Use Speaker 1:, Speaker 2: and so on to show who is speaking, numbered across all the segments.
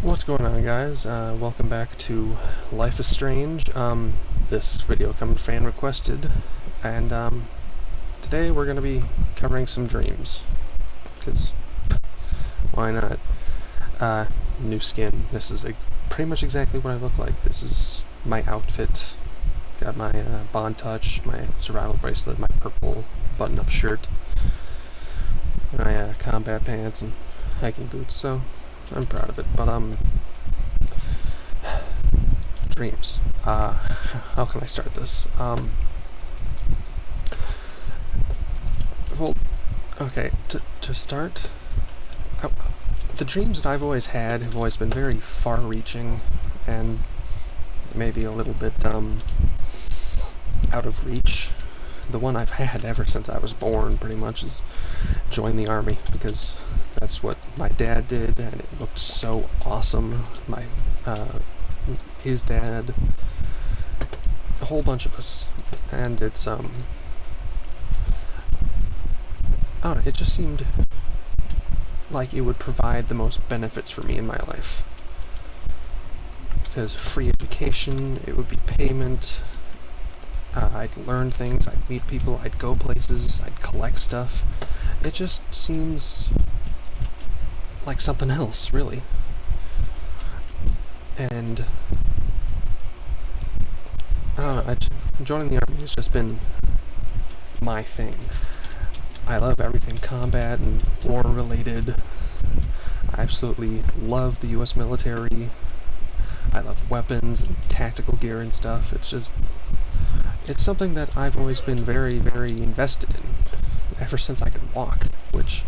Speaker 1: What's going on, guys? Welcome back to Life is Strange. This video comes fan requested, and today we're going to be covering some dreams, because why not? New skin. This is pretty much exactly what I look like. This is my outfit. Got my Bond Touch, my survival bracelet, my purple button-up shirt, my combat pants, and hiking boots, so I'm proud of it. But dreams. How can I start this? Well, okay. To start, the dreams that I've always had have always been very far-reaching, and maybe a little bit out of reach. The one I've had ever since I was born, pretty much, is join the army, because that's what my dad did, and it looked so awesome. His dad, a whole bunch of us, and it's I don't know, it just seemed like it would provide the most benefits for me in my life. Because free education, it would be payment, I'd learn things, I'd meet people, I'd go places, I'd collect stuff. It just seems like something else, really. And I don't know, joining the army has just been my thing. I love everything combat and war related. I absolutely love the US military. I love weapons and tactical gear and stuff. It's something that I've always been very, very invested in, ever since I could walk, which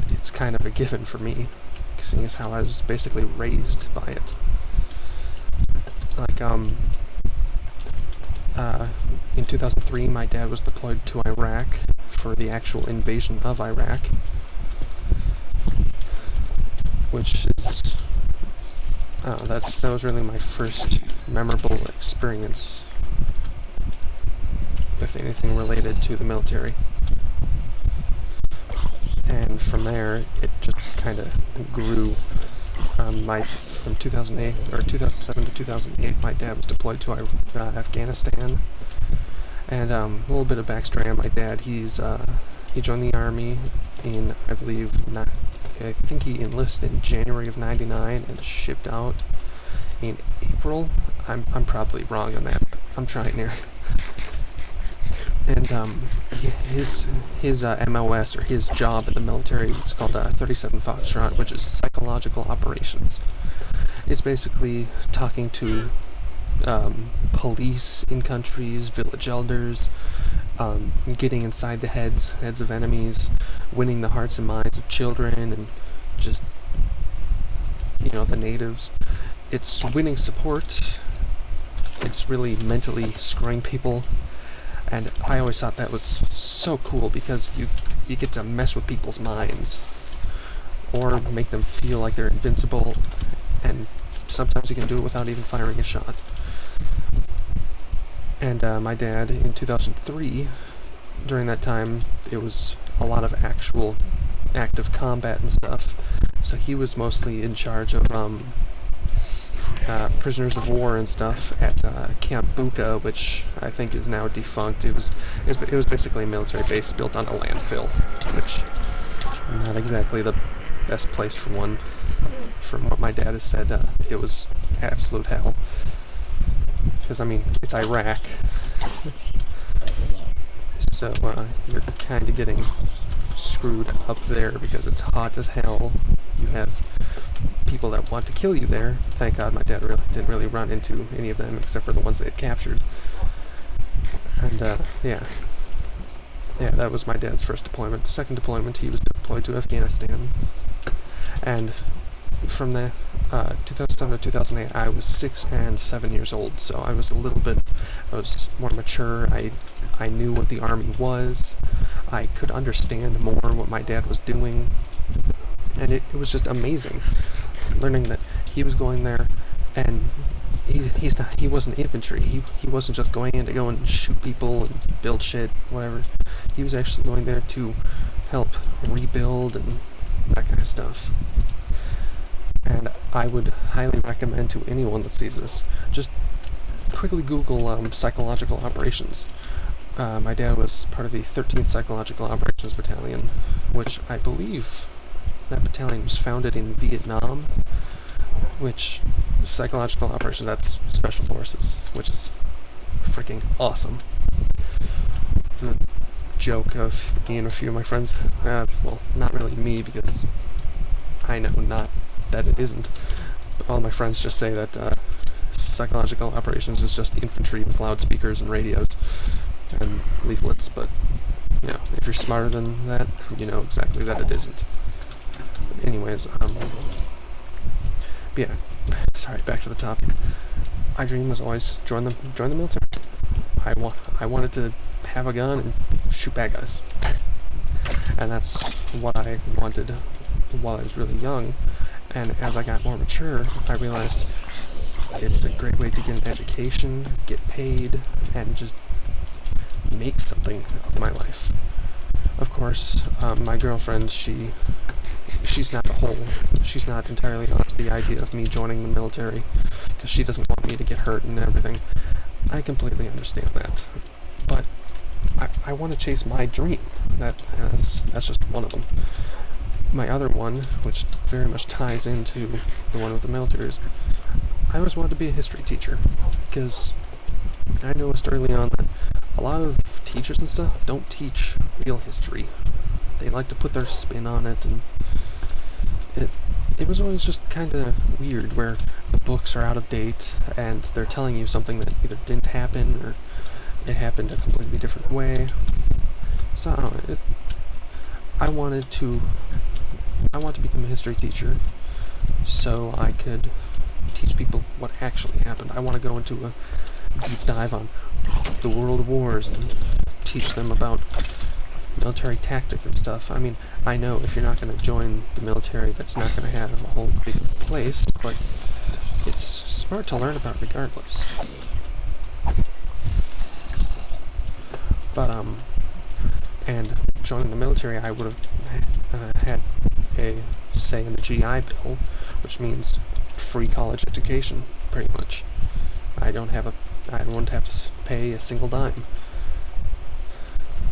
Speaker 1: it's kind of a given for me, seeing as how I was basically raised by it. Like, in 2003, my dad was deployed to Iraq for the actual invasion of Iraq, which is, that was really my first memorable experience with anything related to the military. And from there, it just kind of grew. From 2008 or 2007 to 2008, my dad was deployed to Afghanistan. And a little bit of backstory on my dad. He joined the army in, I think he enlisted in January of '99 and shipped out in April. I'm probably wrong on that, but I'm trying here. And his MOS, or his job in the military, it's called 37 Foxtrot, which is psychological operations. It's basically talking to police in countries, village elders, getting inside the heads of enemies, winning the hearts and minds of children, and just, the natives. It's winning support. It's really mentally screwing people. And I always thought that was so cool, because you get to mess with people's minds, or make them feel like they're invincible, and sometimes you can do it without even firing a shot. And my dad, in 2003, during that time, it was a lot of actual active combat and stuff, so he was mostly in charge of prisoners of war and stuff at Camp Buka, which I think is now defunct. It was basically a military base built on a landfill, which not exactly the best place for one. From what my dad has said, it was absolute hell. Because, it's Iraq. So you're kind of getting screwed up there, because it's hot as hell. You have people that want to kill you there. Thank God my dad didn't really run into any of them, except for the ones they had captured. And yeah, that was my dad's first deployment. Second deployment, he was deployed to Afghanistan. And from the 2007 to 2008, I was 6 and 7 years old, so I was more mature. I knew what the army was. I could understand more what my dad was doing, and it was just amazing learning that he was going there, and he wasn't infantry. He wasn't just going in to go and shoot people and build shit, whatever. He was actually going there to help rebuild and that kind of stuff. I would highly recommend to anyone that sees this, just quickly Google psychological operations. My dad was part of the 13th Psychological Operations Battalion, which I believe that battalion was founded in Vietnam, which psychological operations, that's special forces, which is freaking awesome. The joke of me and a few of my friends have, well, not really me, because I know not that it isn't, but all my friends just say that psychological operations is just infantry with loudspeakers and radios and leaflets, but if you're smarter than that, you know exactly that it isn't. But anyways, yeah, sorry, back to the topic. My dream was always join the military. I wanted to have a gun and shoot bad guys, and that's what I wanted while I was really young. And as I got more mature, I realized it's a great way to get an education, get paid, and just make something of my life. Of course, my girlfriend, she's not entirely onto the idea of me joining the military, because she doesn't want me to get hurt and everything. I completely understand that, but I want to chase my dream. That's just one of them. My other one, which very much ties into the one with the military, is I always wanted to be a history teacher, because I noticed early on that a lot of teachers and stuff don't teach real history. They like to put their spin on it, and it was always just kind of weird, where the books are out of date and they're telling you something that either didn't happen or it happened a completely different way. So I don't know, I want to become a history teacher so I could teach people what actually happened. I want to go into a deep dive on the world wars and teach them about military tactic and stuff. I mean, I know if you're not going to join the military, that's not going to have a whole big place, but it's smart to learn about regardless. But, and joining the military, I would have had a say in the GI Bill, which means free college education, pretty much. I wouldn't have to pay a single dime,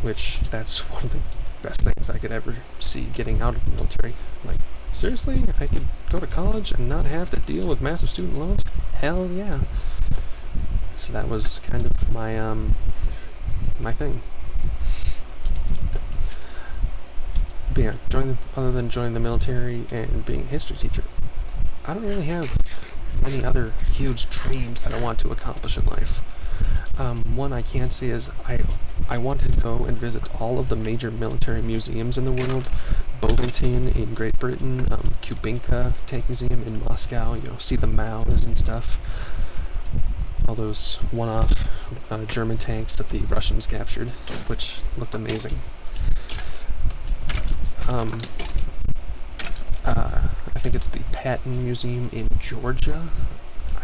Speaker 1: which that's one of the best things I could ever see getting out of the military. Like, seriously? I could go to college and not have to deal with massive student loans? Hell yeah. So that was kind of my thing. But yeah, other than joining the military and being a history teacher, I don't really have any other huge dreams that I want to accomplish in life. One I can say is I wanted to go and visit all of the major military museums in the world. Bovington in Great Britain, Kubinka Tank Museum in Moscow, see the Maus and stuff. All those one-off German tanks that the Russians captured, which looked amazing. I think it's the Patton Museum in Georgia.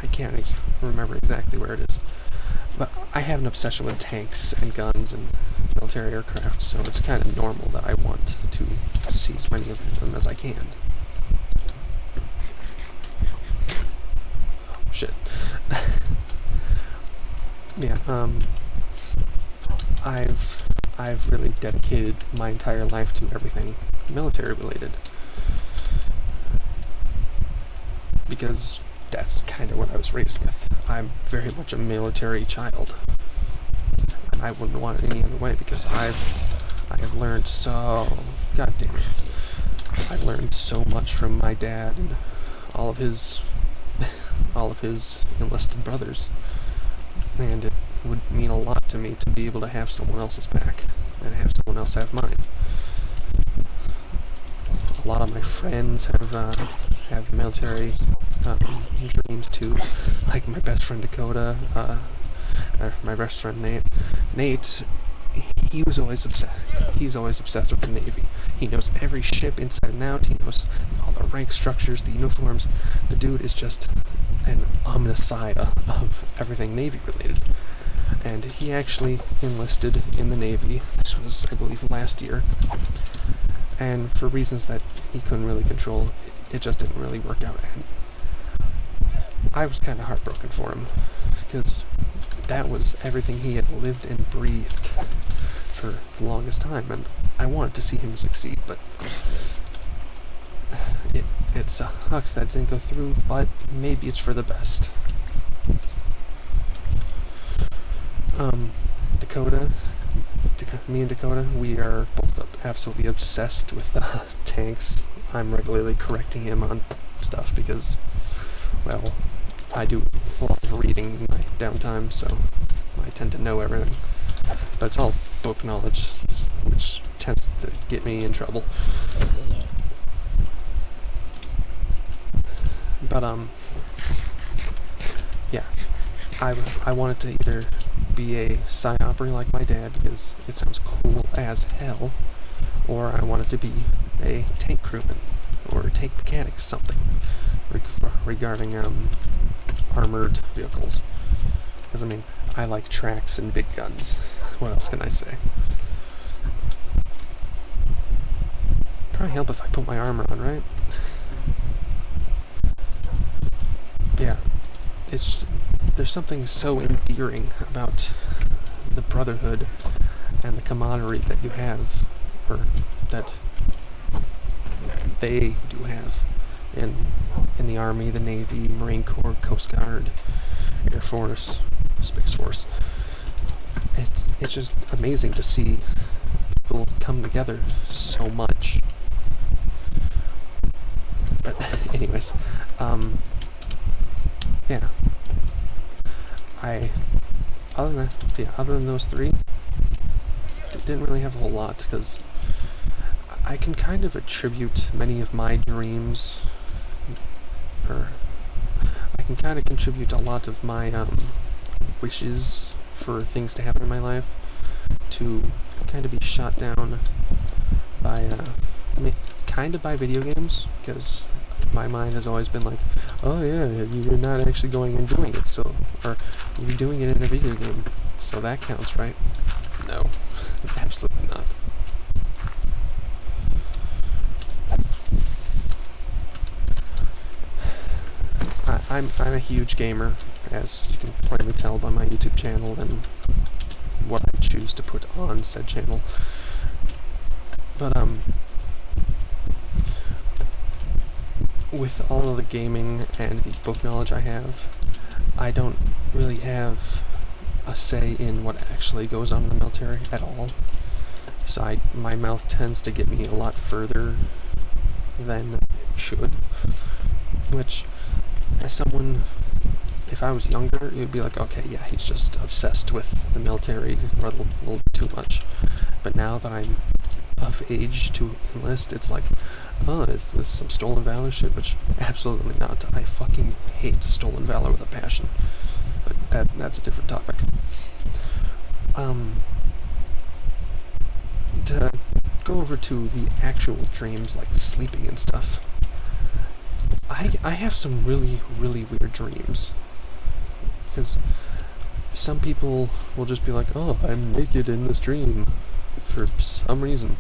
Speaker 1: I can't remember exactly where it is. But I have an obsession with tanks and guns and military aircraft, so it's kind of normal that I want to see as many of them as I can. Oh, shit. Yeah, I've really dedicated my entire life to everything military related, because that's kind of what I was raised with. I'm very much a military child, and I wouldn't want it any other way, because I have learned god damn it, I've learned so much from my dad and all of his enlisted brothers, and it would mean a lot to me to be able to have someone else's back and have someone else have mine. A lot of my friends have military dreams too, like my best friend Dakota, my best friend Nate, he's always obsessed with the Navy. He knows every ship inside and out. He knows all the rank structures, the uniforms. The dude is just an omnissiah of everything Navy related. And he actually enlisted in the Navy. This was, I believe, last year. And for reasons that he couldn't really control, it just didn't really work out. And I was kind of heartbroken for him, because that was everything he had lived and breathed for the longest time, and I wanted to see him succeed, but it sucks that it didn't go through, but maybe it's for the best. Dakota, me and Dakota, we are both absolutely obsessed with tanks. I'm regularly correcting him on stuff because, well, I do a lot of reading in my downtime, so I tend to know everything. But it's all book knowledge, which tends to get me in trouble. But, yeah, I wanted to either be a psy-operator like my dad, because it sounds cool as hell, or I wanted to be a tank crewman, or a tank mechanic, something, regarding, armored vehicles. Because, I mean, I like tracks and big guns. What else can I say? Probably help if I put my armor on, right? Yeah, there's something so endearing about the brotherhood and the camaraderie that you have, or that they do have in the Army, the Navy, Marine Corps, Coast Guard, Air Force, Space Force. It's just amazing to see people come together so much. But anyways, yeah. Other than those three, didn't really have a whole lot, because I can kind of attribute many of my dreams, or I can kind of contribute a lot of my wishes for things to happen in my life to kind of be shot down by kind of by video games, because my mind has always been like, oh yeah, you're not actually going and doing it, so, or you're doing it in a video game, so that counts, right? No, absolutely not. I'm a huge gamer, as you can plainly tell by my YouTube channel and what I choose to put on said channel. But with all of the gaming and the book knowledge I have, I don't really have a say in what actually goes on in the military at all. So my mouth tends to get me a lot further than it should, which, as someone, if I was younger, it would be like, okay, yeah, he's just obsessed with the military a little too much. But now that I'm of age to enlist, it's like, oh, is this some stolen valor shit? Which, absolutely not. I fucking hate stolen valor with a passion. But that's a different topic. To go over to the actual dreams, like sleeping and stuff, I have some really, really weird dreams. Because some people will just be like, oh, I'm naked in this dream, for some reason.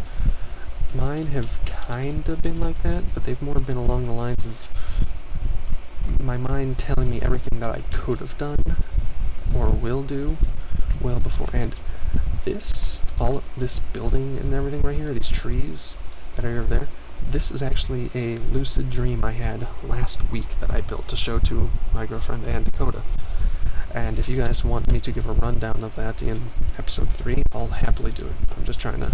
Speaker 1: Mine have kind of been like that, but they've more been along the lines of my mind telling me everything that I could have done, or will do, well before. And all of this building and everything right here, these trees that are over there, this is actually a lucid dream I had last week that I built to show to my girlfriend and Dakota. And if you guys want me to give a rundown of that in episode 3, I'll happily do it. I'm just trying to,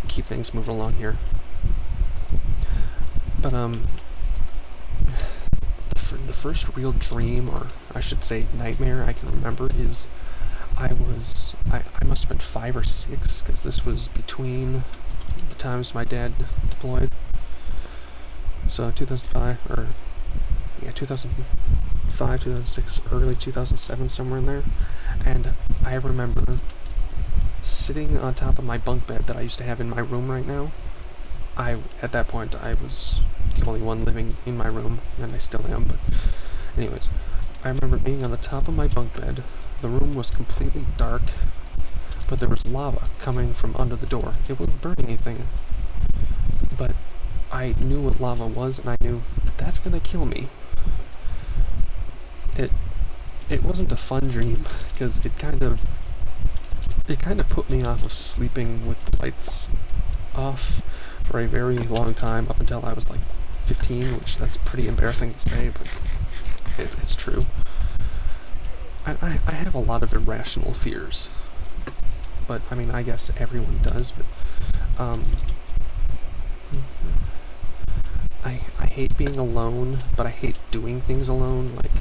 Speaker 1: keep things moving along here. But, the first real dream, or I should say nightmare I can remember, is I must have been 5 or 6, because this was between the times my dad deployed. So 2005, 2006, early 2007, somewhere in there. And I remember sitting on top of my bunk bed that I used to have in my room right now. At that point, I was the only one living in my room, and I still am, but anyways, I remember being on the top of my bunk bed. The room was completely dark, but there was lava coming from under the door. It wasn't burning anything, but I knew what lava was, and I knew that's gonna kill me. It it wasn't a fun dream because it kind of put me off of sleeping with the lights off for a very long time, up until I was like 15, which that's pretty embarrassing to say, but it's true. I have a lot of irrational fears, but I mean, I guess everyone does, but I hate being alone, but I hate doing things alone, like,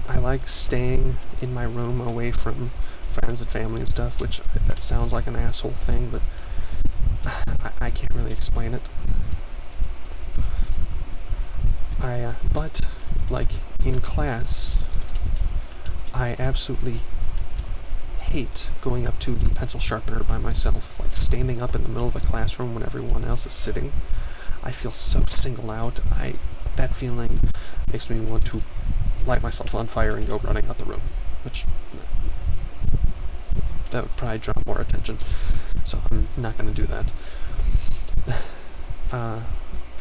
Speaker 1: I like staying in my room away from friends and family and stuff, which that sounds like an asshole thing, but I can't really explain it. But, like, in class, I absolutely hate going up to the pencil sharpener by myself, like standing up in the middle of a classroom when everyone else is sitting. I feel so singled out. That feeling makes me want to light myself on fire and go running out the room, which that would probably draw more attention, so I'm not going to do that.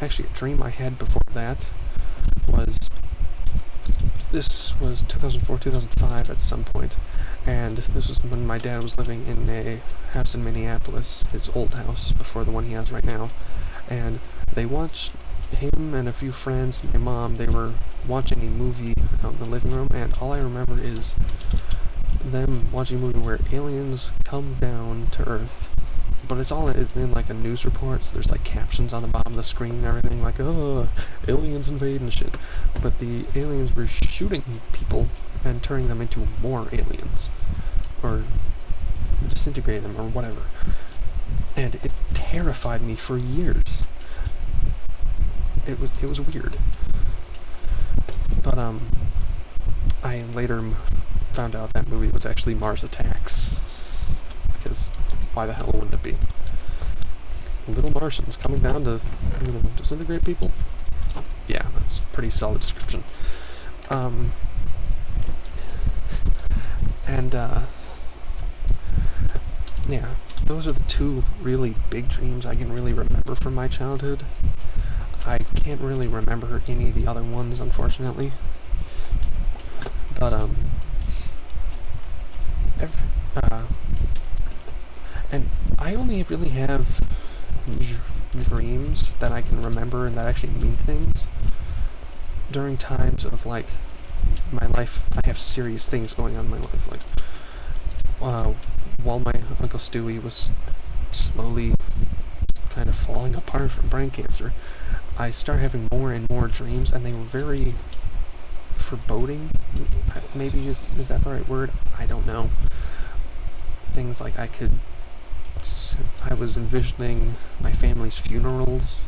Speaker 1: Actually, a dream I had before that was, this was 2004, 2005 at some point, and this was when my dad was living in a house in Minneapolis, his old house, before the one he has right now, and they watched, him and a few friends and my mom, they were watching a movie out in the living room, and all I remember is them watching a movie where aliens come down to Earth, but it's all in like a news report, so there's like captions on the bottom of the screen and everything, like, oh, aliens invade and shit, but the aliens were shooting people and turning them into more aliens, or disintegrating them, or whatever, and it terrified me for years. It was weird, but I later found out that movie was actually Mars Attacks, because why the hell wouldn't it be? Little Martians coming down to, disintegrate people? Yeah, that's a pretty solid description. Yeah, those are the two really big dreams I can really remember from my childhood. I can't really remember any of the other ones, unfortunately. But, and I only really have dreams that I can remember and that actually mean things during times of, like, my life. I have serious things going on in my life, like, while my Uncle Stewie was slowly kind of falling apart from brain cancer, I started having more and more dreams, and they were very foreboding. Maybe is that the right word? I don't know. Things like I was envisioning my family's funerals.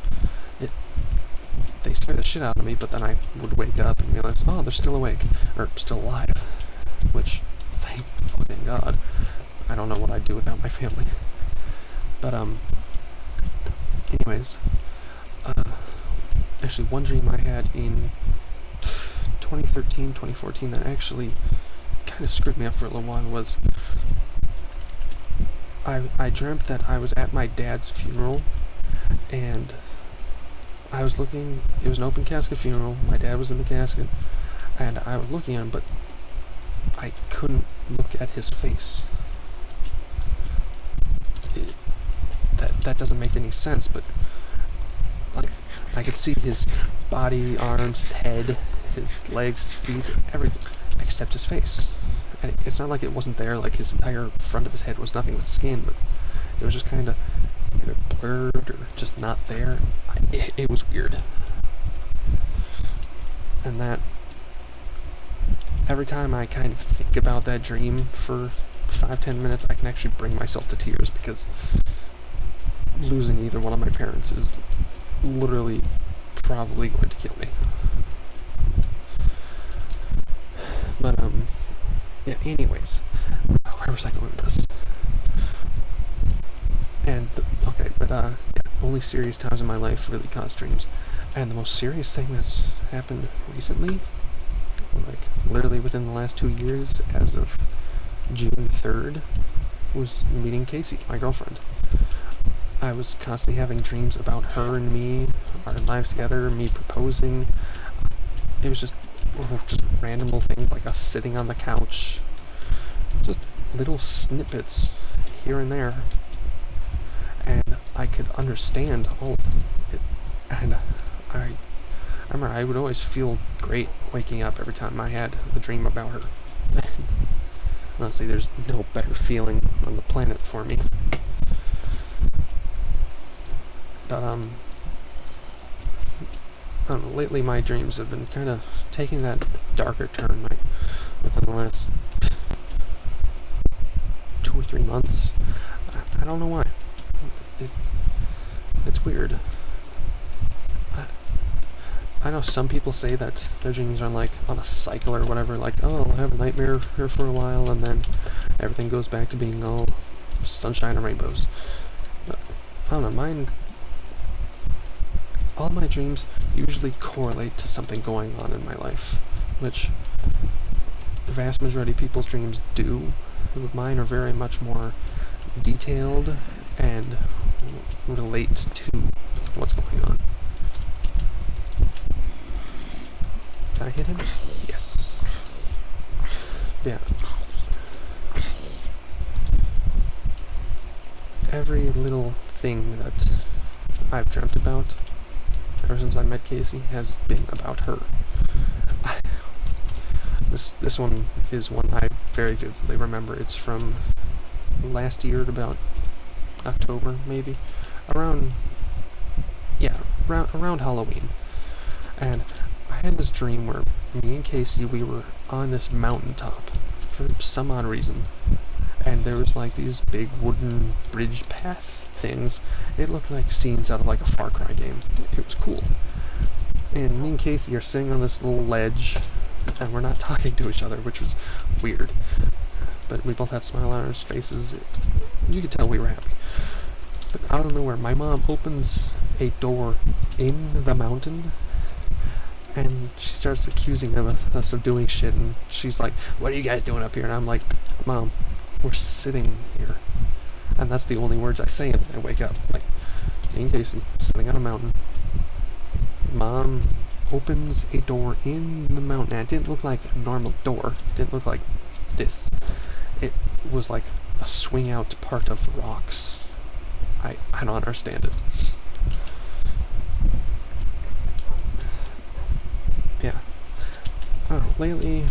Speaker 1: They scared the shit out of me, but then I would wake up and realize, oh, they're still awake, or still alive, which, thank fucking God. I don't know what I'd do without my family. But, anyways, actually, one dream I had in 2013, 2014 that actually kind of screwed me up for a little while was, I dreamt that I was at my dad's funeral, and I was looking, it was an open casket funeral, my dad was in the casket, and I was looking at him, but I couldn't look at his face. That doesn't make any sense, but, like, I could see his body, arms, his head, his legs, his feet, everything, except his face. And it's not like it wasn't there, like his entire front of his head was nothing but skin, but it was just kind of either blurred or just not there. It was weird. And that, every time I kind of think about that dream for 5-10 minutes, I can actually bring myself to tears, because losing either one of my parents is literally probably going to kill me. But, yeah, anyways, where was I going with this? And, yeah, only serious times in my life really cause dreams. And the most serious thing that's happened recently, like, literally within the last 2 years, as of June 3rd, was meeting Casey, my girlfriend. I was constantly having dreams about her and me, our lives together, me proposing. It was just random little things like us sitting on the couch, just little snippets here and there, and I could understand all of them. And I remember I would always feel great waking up every time I had a dream about her. Honestly, there's no better feeling on the planet for me. But I don't know, lately my dreams have been kind of taking that darker turn, like within the last 2 or 3 months. I don't know why. It's weird. I know some people say that their dreams are like on a cycle or whatever, like, oh, I'll have a nightmare here for a while and then everything goes back to being all sunshine and rainbows. But I don't know, all my dreams usually correlate to something going on in my life, which the vast majority of people's dreams do. Mine are very much more detailed and relate to what's going on. Did I hit him? Yes. Yeah. Every little thing that I've dreamt about ever since I met Casey has been about her. This one is one I very vividly remember. It's from last year at about October, maybe. Around Halloween. And I had this dream where me and Casey, we were on this mountaintop for some odd reason. And there was like these big wooden bridge path things. It looked like scenes out of like a Far Cry game. It was cool. And me and Casey are sitting on this little ledge, and we're not talking to each other, which was weird. But we both had smile on our faces. You could tell we were happy. But out of nowhere, my mom opens a door in the mountain, and she starts accusing us of doing shit, and she's like, what are you guys doing up here? And I'm like, Mom, we're sitting here. And that's the only words I say, and then I wake up. Like, me and Casey, sitting on a mountain. Mom opens a door in the mountain, and it didn't look like a normal door. It didn't look like this. It was like a swing out part of rocks. I don't understand it. Yeah. I don't know, lately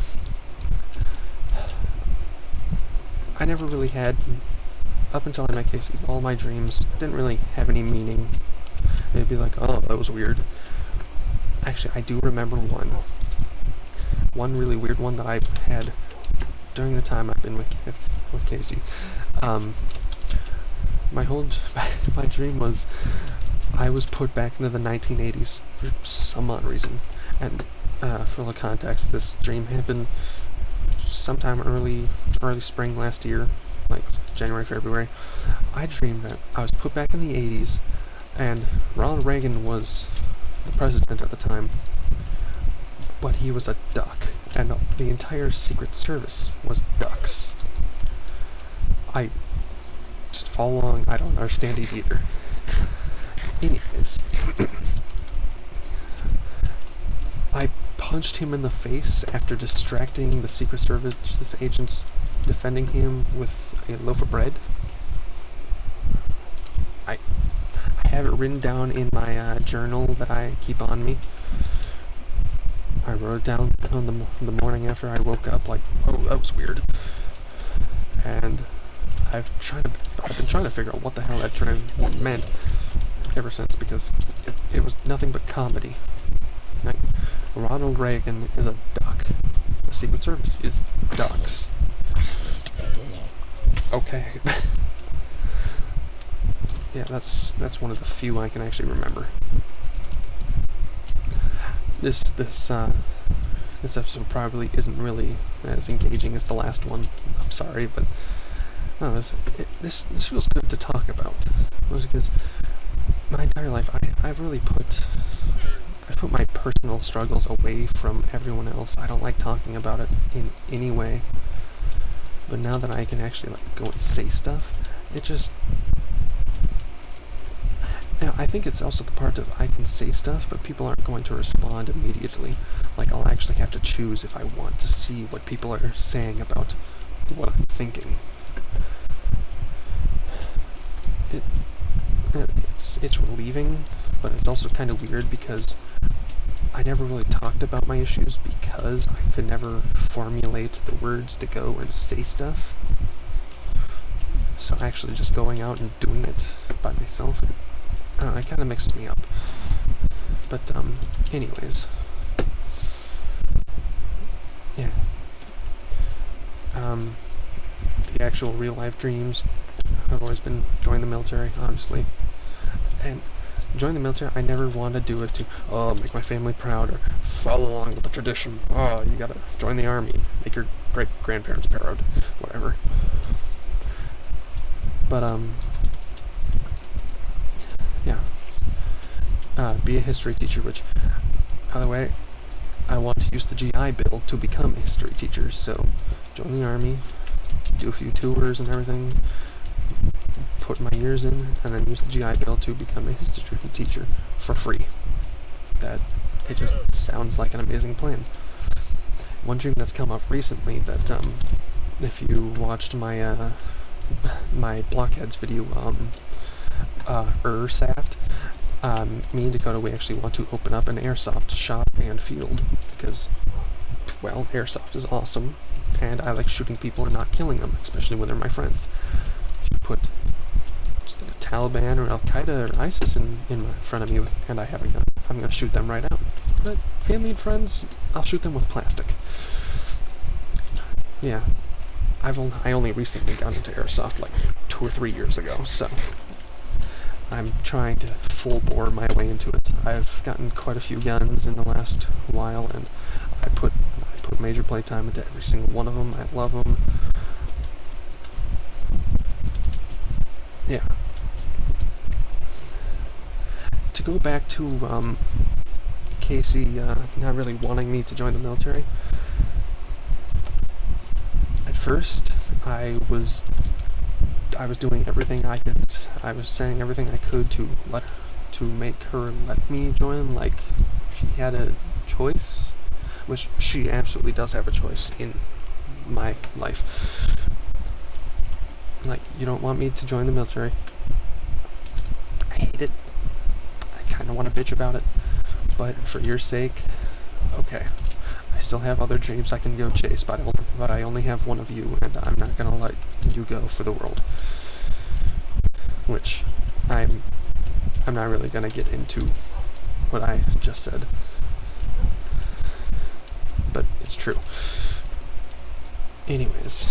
Speaker 1: I never really had, up until I met Casey, all my dreams didn't really have any meaning. They'd be like, oh, that was weird. Actually, I do remember one really weird one that I had during the time I've been with Casey. My dream was I was put back into the 1980s for some odd reason. And for the context, this dream happened sometime early spring last year, like January, February. I dreamed that I was put back in the 80s, and Ronald Reagan was the president at the time, but he was a duck, and the entire Secret Service was ducks. I just follow along, I don't understand it either. Anyways, I punched him in the face after distracting the Secret Service agents defending him with a loaf of bread. I have it written down in my journal that I keep on me. I wrote it down on the morning after I woke up, like, oh, that was weird. And I've been trying to figure out what the hell that dream meant ever since, because it was nothing but comedy. Like, Ronald Reagan is a duck. The Secret Service is ducks. Okay. Yeah, that's one of the few I can actually remember. This episode probably isn't really as engaging as the last one. I'm sorry, but no, this feels good to talk about. Because my entire life, I've put my personal struggles away from everyone else. I don't like talking about it in any way. But now that I can actually like go and say stuff, Now, I think it's also the part of I can say stuff, but people aren't going to respond immediately. Like, I'll actually have to choose if I want to see what people are saying about what I'm thinking. It's relieving, but it's also kind of weird because I never really talked about my issues because I could never formulate the words to go and say stuff. So actually just going out and doing it by myself, it kind of mixes me up. But anyways, yeah. The actual real life dreams, I've always been join the military, honestly. And join the military, I never want to do it to, make my family proud or follow along with the tradition. Oh, you gotta join the army, make your great grandparents proud, whatever. But, yeah. Be a history teacher, which, by the way, I want to use the GI Bill to become a history teacher, so join the army, do a few tours and everything, put my years in, and then use the GI Bill to become a history teacher for free. It just sounds like an amazing plan. One dream that's come up recently that, if you watched my, my Blockheads video, Saft, me and Dakota, we actually want to open up an airsoft shop and field, because, well, airsoft is awesome, and I like shooting people and not killing them, especially when they're my friends. If you put Taliban or Al-Qaeda or ISIS in front of me and I have a gun, I'm going to shoot them right out. But family and friends, I'll shoot them with plastic. Yeah, I only recently got into airsoft like 2 or 3 years ago, so I'm trying to full bore my way into it. I've gotten quite a few guns in the last while, and I put major playtime into every single one of them. I love them. Yeah. To go back to Casey not really wanting me to join the military. At first, I was doing everything I could. I was saying everything I could to make her let me join. Like, she had a choice, which she absolutely does have a choice in my life. Like, you don't want me to join the military. I hate it. I kind of want to bitch about it, but for your sake, okay. I still have other dreams I can go chase, but I only have one of you, and I'm not gonna let you go for the world. Which I'm not really gonna get into what I just said, but it's true. Anyways,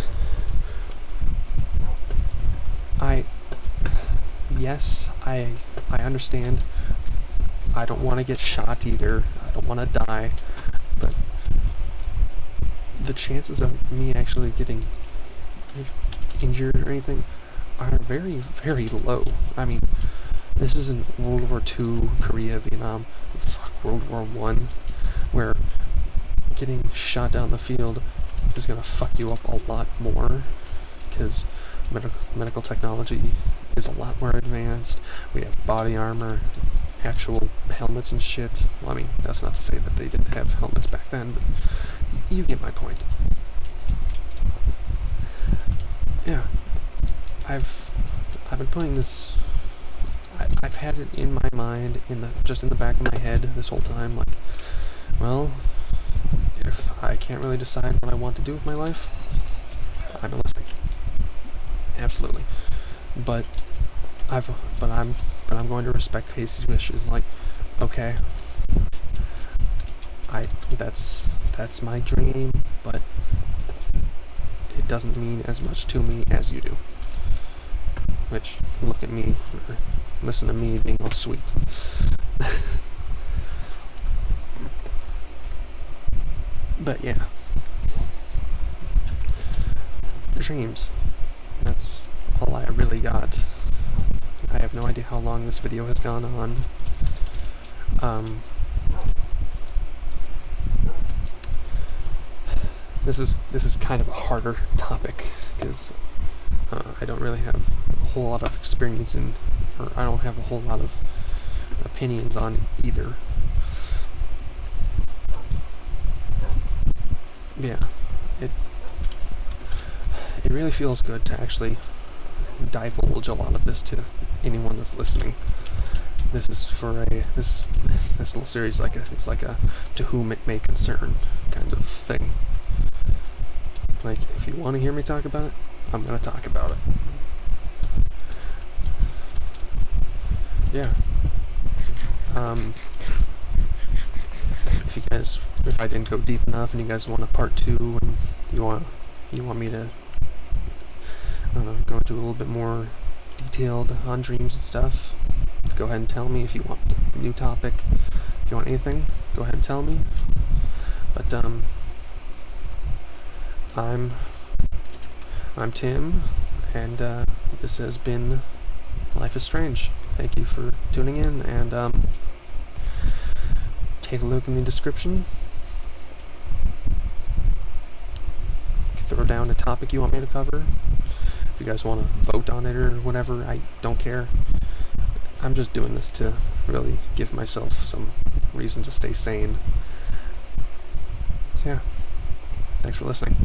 Speaker 1: yes, I understand. I don't want to get shot either. I don't want to die, but the chances of me actually getting injured or anything are very, very low. I mean, this isn't World War II, Korea, Vietnam, World War I, where getting shot down the field is going to fuck you up a lot more, because medical technology is a lot more advanced. We have body armor, actual helmets and shit. Well, I mean, that's not to say that they didn't have helmets back then, but you get my point. Yeah, I've been putting this. I've had it in my mind, just in the back of my head this whole time. Like, well, if I can't really decide what I want to do with my life, I'm enlisting. Absolutely, but I'm going to respect Casey's wishes. Like, okay, that's my dream, but it doesn't mean as much to me as you do. Which, look at me, or listen to me being all sweet. But yeah, dreams. That's all I really got. I have no idea how long this video has gone on. This is kind of a harder topic because I don't really have a whole lot of experience in or I don't have a whole lot of opinions on either. Yeah, it really feels good to actually divulge a lot of this to anyone that's listening. This is for this little series, it's like a to whom it may concern kind of thing. Like, if you want to hear me talk about it, I'm gonna talk about it. Yeah. If I didn't go deep enough and you guys want a part 2 and you want me to, I don't know, go into a little bit more detailed on dreams and stuff, go ahead and tell me. If you want a new topic, if you want anything, go ahead and tell me. But I'm Tim, and this has been Life is Strange. Thank you for tuning in, and take a look in the description. Throw down a topic you want me to cover. If you guys want to vote on it or whatever, I don't care. I'm just doing this to really give myself some reason to stay sane. So yeah, thanks for listening.